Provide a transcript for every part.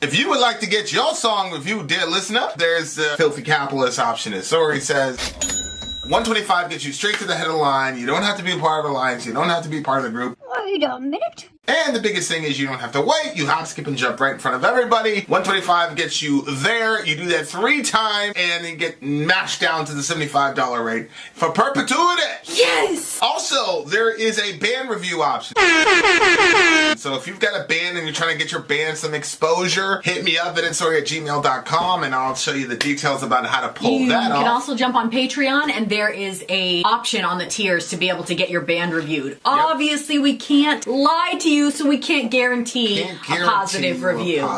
If you would like to get your song reviewed, dear listener, there's the Filthy Capitalist option. As Sori says, 125 gets you straight to the head of the line. You don't have to be a part of the alliance. You don't have to be part of the group. Wait a minute. And the biggest thing is you don't have to wait. You hop, skip, and jump right in front of everybody. 125 gets you there. You do that 3 times, and then get mashed down to the $75 rate for perpetuity. Yes! Also, there is a band review option. So if you've got a band and you're trying to get your band some exposure, hit me up at vinsori@gmail.com, and I'll show you the details about how to pull that off. You can also jump on Patreon, and there is a option on the tiers to be able to get your band reviewed. Yep. Obviously, we can't lie to you, so we can't guarantee a positive review.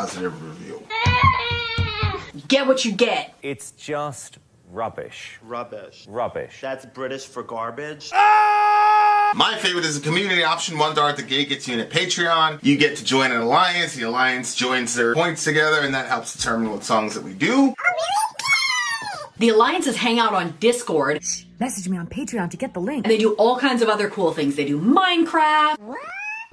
Get what you get. It's just rubbish. Rubbish. Rubbish. That's British for garbage. My favorite is the community option. $1 at the gate gets you in at Patreon. You get to join an alliance. The alliance joins their points together, and that helps determine what songs that we do. The alliances hang out on Discord. Message me on Patreon to get the link. And they do all kinds of other cool things. They do Minecraft.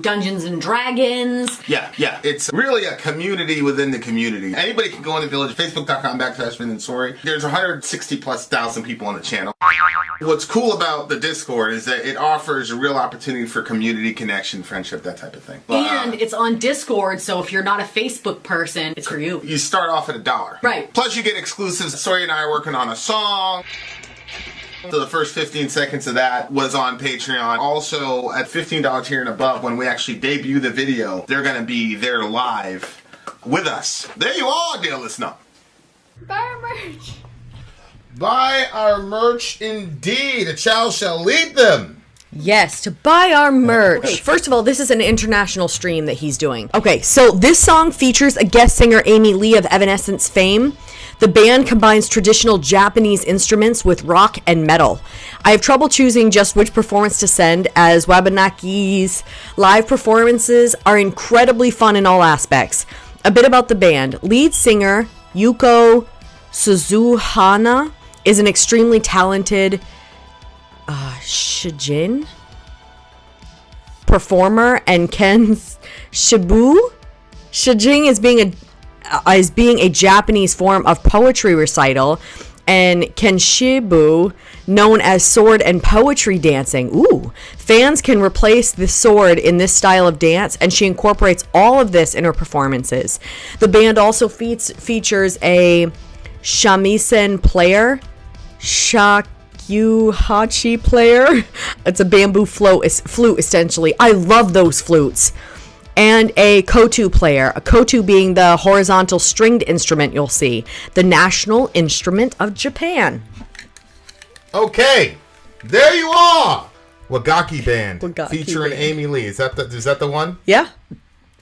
Dungeons and Dragons. Yeah. It's really a community within the community. Anybody can go in the village, facebook.com/Vin and Sori. There's 160,000+ people on the channel. What's cool about the Discord is that it offers a real opportunity for community connection, friendship, that type of thing. And it's on Discord, so if you're not a Facebook person, it's for you. You start off at $1. Right. Plus you get exclusives. Sori and I are working on a song. So the first 15 seconds of that was on Patreon. Also, at $15 tier and above, when we actually debut the video, they're going to be there live with us. There you are, dear listener. Buy our merch. Buy our merch indeed. A child shall lead them. Yes, to buy our merch. Okay, first of all, this is an international stream that he's doing. Okay, so this song features a guest singer, Amy Lee of Evanescence fame. The band combines traditional Japanese instruments with rock and metal. I have trouble choosing just which performance to send, as Wabanaki's live performances are incredibly fun in all aspects. A bit about the band. Lead singer Yuko Suzuhana is an extremely talented shijin performer, and Ken Shijing is being a Japanese form of poetry recital, and Kenshibu, known as sword and poetry dancing. Ooh, fans can replace the sword in this style of dance, and she incorporates all of this in her performances. The band also features a shamisen player, shakuhachi player. It's a bamboo flute essentially. I love those flutes. And a koto player, a koto being the horizontal stringed instrument you'll see, the national instrument of Japan. Okay, there you are. Wagakkiband Band. featuring Amy Lee. Is that the one? Yeah.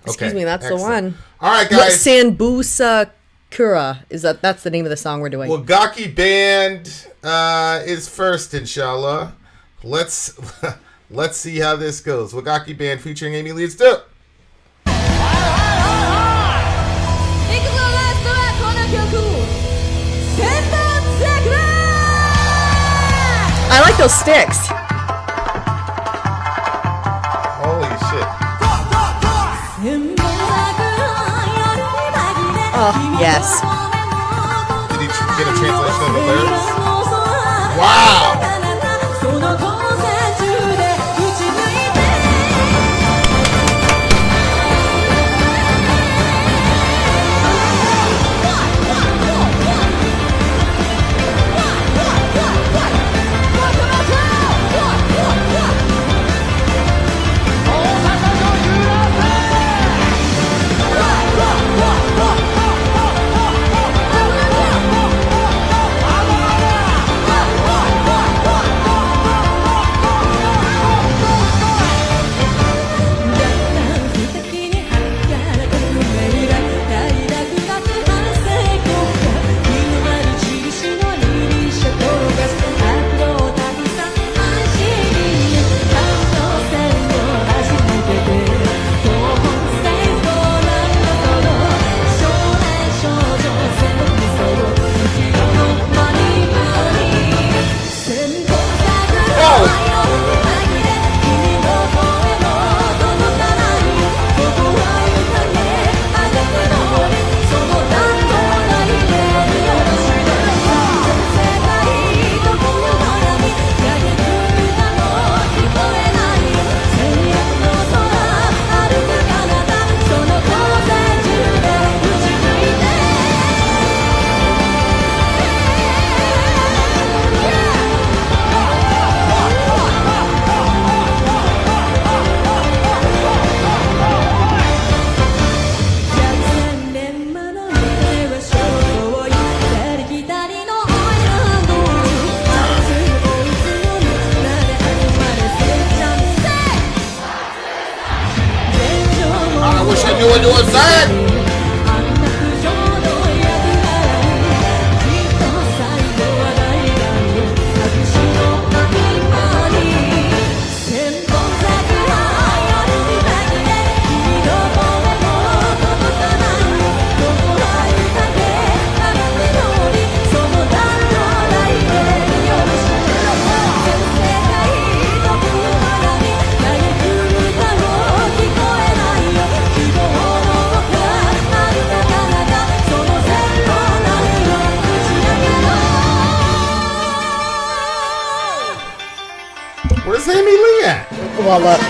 Excuse me, that's excellent. the one. All right, guys. Senbonzakura that's the name of the song we're doing. Wagakkiband is first, inshallah. Let's see how this goes. Wagakkiband featuring Amy Lee. Let's do it. I like those sticks. Holy shit. Oh, yes. Did you get a translation of the lyrics? Wow. Well, look.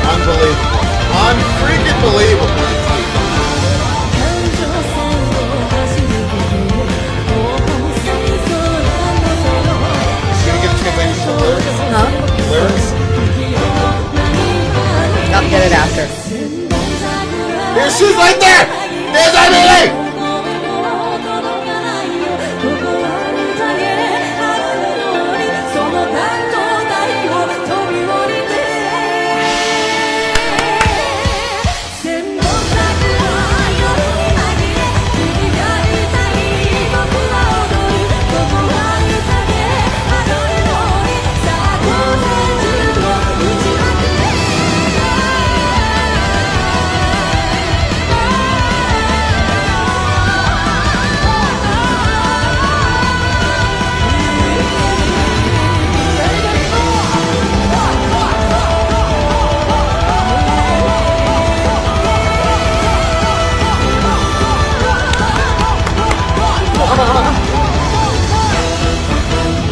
Unbelievable. Unfreaking believable. Huh? Lyrics? I'll get it after. There she's right there! There's our meeting!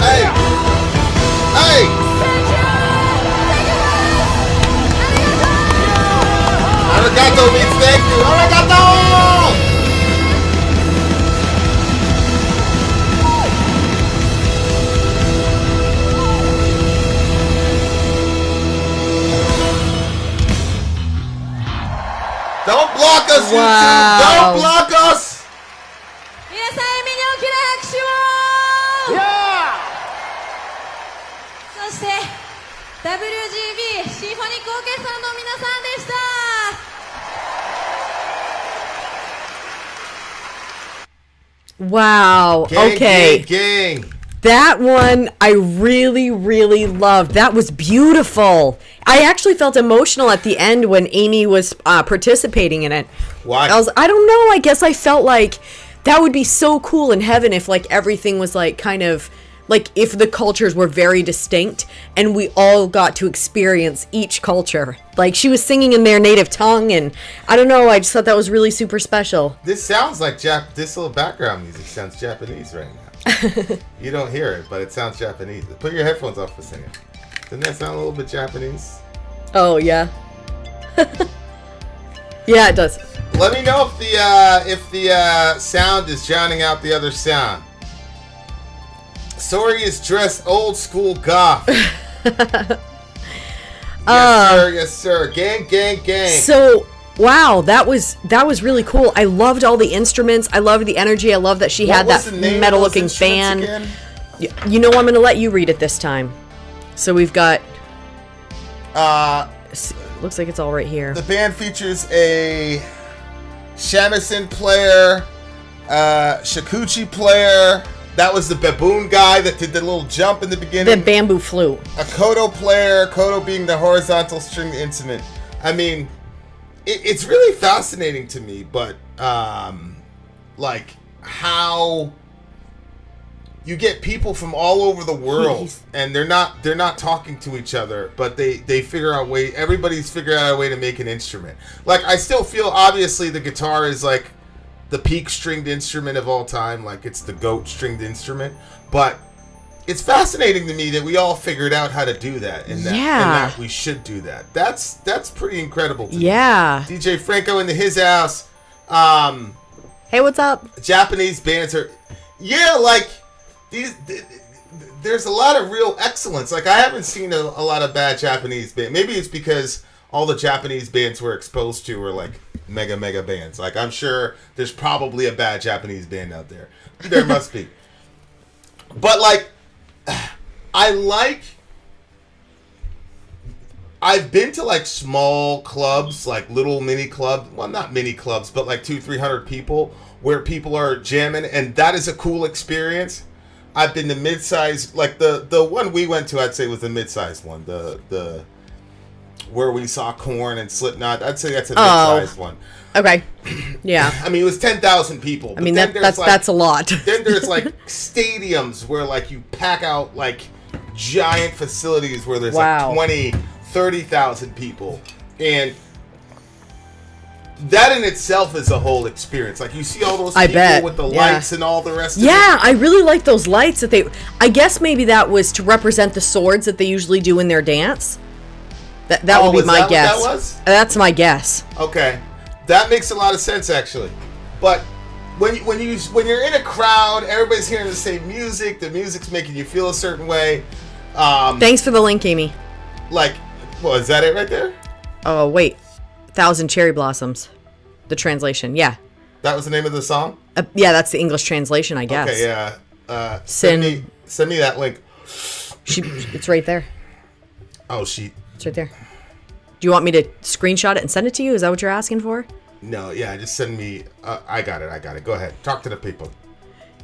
Hey! Hey! Arigato means thank you! Arigato! Don't block us, Wow. YouTube! Don't block us! 皆さん、エミに大きな拍手を。そして WGB シンフォニックオーケストラの皆さんでした。Wow. Gang, Okay. gang, gang. That one I really, really loved. That was beautiful. I actually felt emotional at the end when Amy was participating in it. Why? I don't know. I guess I felt like that would be so cool in heaven if like everything was like kind of like if the cultures were very distinct and we all got to experience each culture. Like she was singing in their native tongue and I don't know. I just thought that was really super special. This sounds like this little background music sounds Japanese right now. You don't hear it, but it sounds Japanese. Put your headphones off for a second. Doesn't that sound a little bit Japanese? Oh yeah. Yeah, it does. Let me know if the sound is drowning out the other sound. Sori is dressed old school goth. Yes, sir. Gang, gang, gang. So, wow, that was really cool. I loved all the instruments. I loved the energy. I love that she had that metal-looking fan. You know, I'm going to let you read it this time. So we've got. Looks like it's all right here. The band features a shamisen player, shakuchi player. That was the baboon guy that did the little jump in the beginning. The bamboo flute. A koto player, koto being the horizontal string instrument. I mean, it's really fascinating to me, but like how you get people from all over the world and they're not talking to each other, but they figure out everybody's figured out a way to make an instrument. Like I still feel obviously the guitar is like the peak stringed instrument of all time, like it's the GOAT stringed instrument, but it's fascinating to me that we all figured out how to do that and that we should do that. That's pretty incredible to me. DJ Franco into his house. Hey, what's up? Japanese bands are like these there's a lot of real excellence. Like I haven't seen a lot of bad Japanese bands. Maybe it's because all the Japanese bands we're exposed to are like mega bands. Like I'm sure there's probably a bad Japanese band out there. There must be. But like I've been to like small clubs, like little mini clubs. Well, not mini clubs, but like 200-300 people where people are jamming, and that is a cool experience. I've been to mid-sized, like the one we went to, I'd say was the mid-sized one. The where we saw Korn and Slipknot. I'd say that's a mid-sized one. Okay. Yeah. I mean, it was 10,000 people. I mean, that's a lot. Then there's like stadiums where like you pack out like giant facilities where there's like 20, 30,000 people. And that in itself is a whole experience. Like you see all those people with the lights and all the rest of it. Yeah, I really like those lights that I guess maybe that was to represent the swords that they usually do in their dance. That would be my guess. What that was? That's my guess. Okay. That makes a lot of sense, actually. But when you're in a crowd, everybody's hearing the same music. The music's making you feel a certain way. Thanks for the link, Amy. Like, well, is that it right there? Oh wait, 1,000 Cherry Blossoms. The translation, yeah. That was the name of the song? Yeah, that's the English translation, I guess. Okay, yeah. Send me that link. It's right there. Oh, it's right there. Do you want me to screenshot it and send it to you? Is that what you're asking for? No, yeah, just send me. I got it. Go ahead. Talk to the people.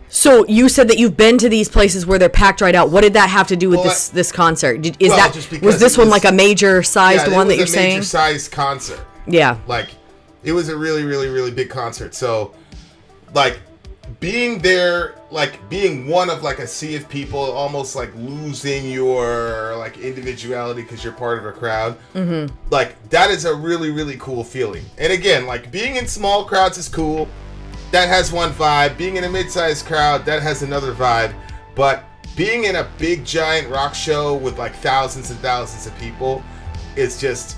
So you said that you've been to these places where they're packed right out. What did that have to do with this concert? Was this one like a major sized one that you're saying? Major sized concert. Yeah. Like, it was a really, really, really big concert. So, like, being there, like, being one of, like, a sea of people, almost, like, losing your, like, individuality because you're part of a crowd. Mm-hmm. Like, that is a really, really cool feeling. And again, like, being in small crowds is cool. That has one vibe. Being in a mid-sized crowd, that has another vibe. But being in a big, giant rock show with, like, thousands and thousands of people is just...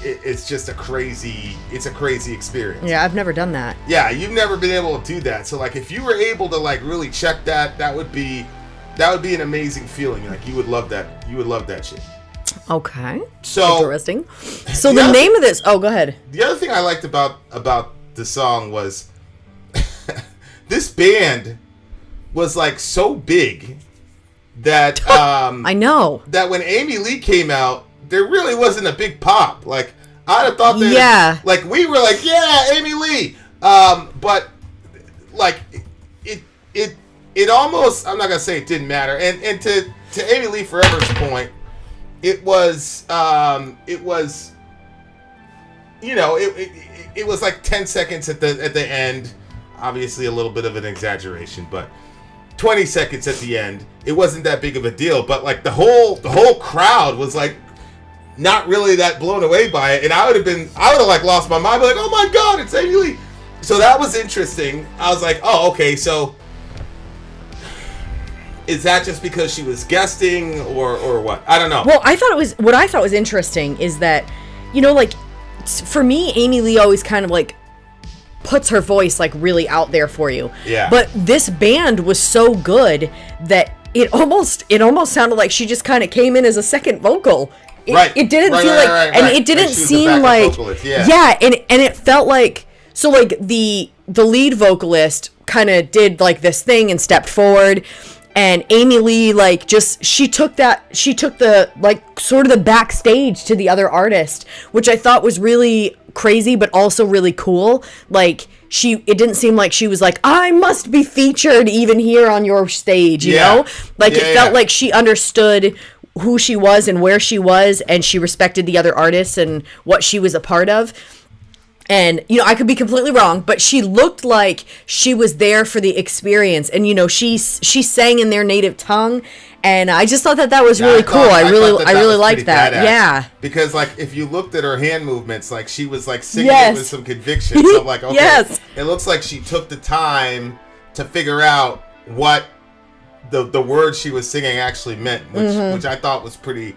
It's just a crazy experience. Yeah, I've never done that. Yeah, you've never been able to do that. So like if you were able to like really check that would be an amazing feeling. Like you would love that. You would love that shit. Okay. So interesting. So the name of this go ahead. The other thing I liked about the song was this band was like so big that I know. That when Amy Lee came out, there really wasn't a big pop. Like, I'd have thought that... Yeah. Like, we were like, yeah, Amy Lee. But, like, it almost... I'm not going to say it didn't matter. And to Amy Lee Forever's point, it was, you know, it was like 10 seconds at the end. Obviously, a little bit of an exaggeration, but 20 seconds at the end. It wasn't that big of a deal. But, like, the whole crowd was, like, not really that blown away by it, and I would have like lost my mind, like, oh my god, it's Amy Lee. So that was interesting. I was like, oh, okay, so is that just because she was guesting or what? I don't know. Well, what I thought was interesting is that, you know, like for me, Amy Lee always kind of like puts her voice like really out there for you. Yeah. But this band was so good that it almost sounded like she just kind of came in as a second vocal. It didn't feel like, and it didn't seem like, and it felt like, so like the lead vocalist kind of did like this thing and stepped forward, and Amy Lee like she took the like sort of the backstage to the other artist, which I thought was really crazy but also really cool. Like it didn't seem like she was like, I must be featured even here on your stage, you know? Like it felt like she understood who she was and where she was, and she respected the other artists and what she was a part of. And, you know, I could be completely wrong, but she looked like she was there for the experience. And, you know, she sang in their native tongue, and I just thought that was really cool. I really liked that. Badass. Yeah. Because, like, if you looked at her hand movements, like, she was, like, singing it with some conviction. So, I'm like, okay, it looks like she took the time to figure out what the words she was singing actually meant, which I thought was pretty.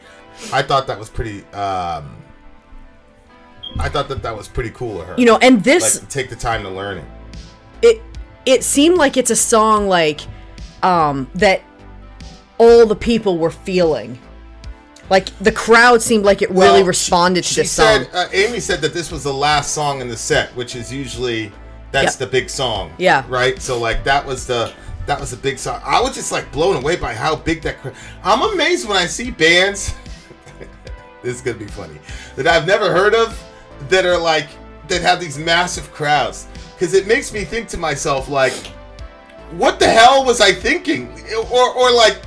I thought that was pretty cool of her. You know, and this like, take the time to learn it. It seemed like it's a song like that all the people were feeling. Like the crowd seemed like it really responded to this song. Amy said that this was the last song in the set, which is usually the big song. Yeah. Right. So like that was a big song. I was just like blown away by how big that crowd. I'm amazed when I see bands. This is gonna be funny that I've never heard of that are like that have these massive crowds, because it makes me think to myself like, what the hell was I thinking? Or like,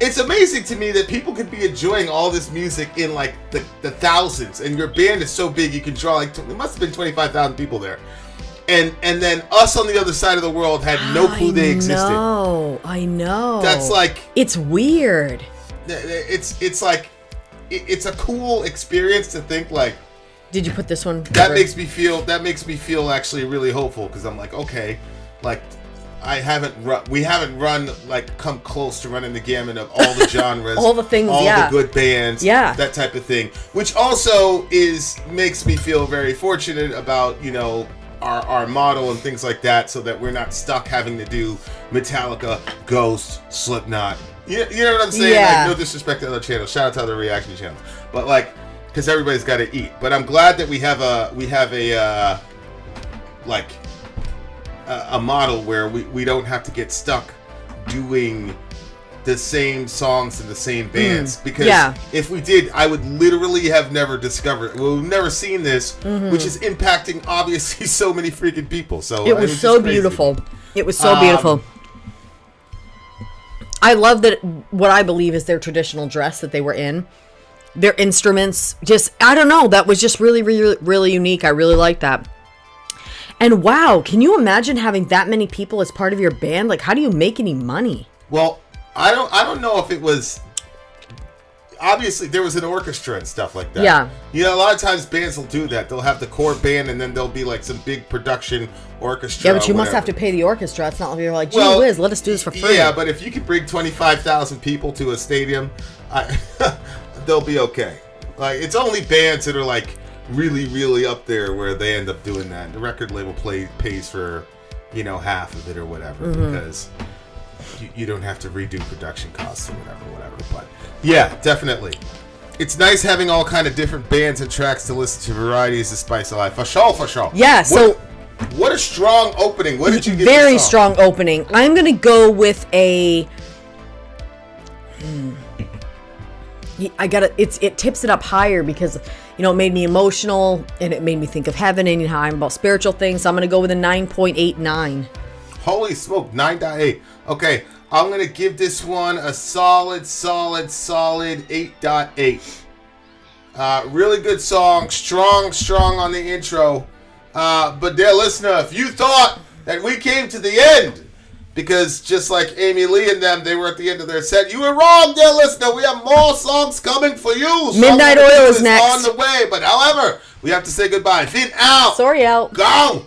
It's amazing to me that people could be enjoying all this music in like the thousands, and your band is so big you can draw like it must have been 25,000 people there, and then us on the other side of the world had no clue they existed. I know. That's like it's weird. It's like it's a cool experience to think like. Did you put this one? That makes me feel actually really hopeful because I'm like, okay, like we haven't run like come close to running the gamut of all the genres, all the things, all the good bands, that type of thing. Which also makes me feel very fortunate about our model and things like that, so that we're not stuck having to do Metallica, Ghost, Slipknot. You know what I'm saying? Yeah. Like, no disrespect to other channels. Shout out to other reaction channels, but like. Because everybody's got to eat, but I'm glad that we have a model where we don't have to get stuck doing the same songs and the same bands. Because if we did, I would literally have never discovered. We've never seen this, which is impacting obviously so many freaking people. So it was so beautiful. It was so beautiful. I love that what I believe is their traditional dress that they were in. Their instruments, I don't know, that was just really, really, really unique. I really like that. And wow, can you imagine having that many people as part of your band? Like, how do you make any money? Well, I don't know if it was. Obviously, there was an orchestra and stuff like that. Yeah. A lot of times bands will do that. They'll have the core band, and then there'll be like some big production orchestra. Yeah, but you must have to pay the orchestra. It's not like you're like, gee whiz, let us do this for free. Yeah, but if you can bring 25,000 people to a stadium, they'll be okay. Like, it's only bands that are like really, really up there where they end up doing that. The record label pays for, half of it or whatever, because you don't have to redo production costs or whatever. But yeah, definitely. It's nice having all kind of different bands and tracks to listen to. Varieties of spice of life. For sure. Yeah, what a strong opening. What did you get? Very strong opening. I'm going to go with a... it tips it up higher because it made me emotional and it made me think of heaven and how I'm about spiritual things. So I'm gonna go with a 9.89. Holy smoke, 9.8. Okay, I'm gonna give this one a solid 8.8. Really good song, strong on the intro. But dear listener, if you thought that we came to the end because just like Amy Lee and them, they were at the end of their set, you were wrong, dear listener. We have more songs coming for you. Midnight Oil is next. On the way, but however, we have to say goodbye. Vin out. Sori out. Go.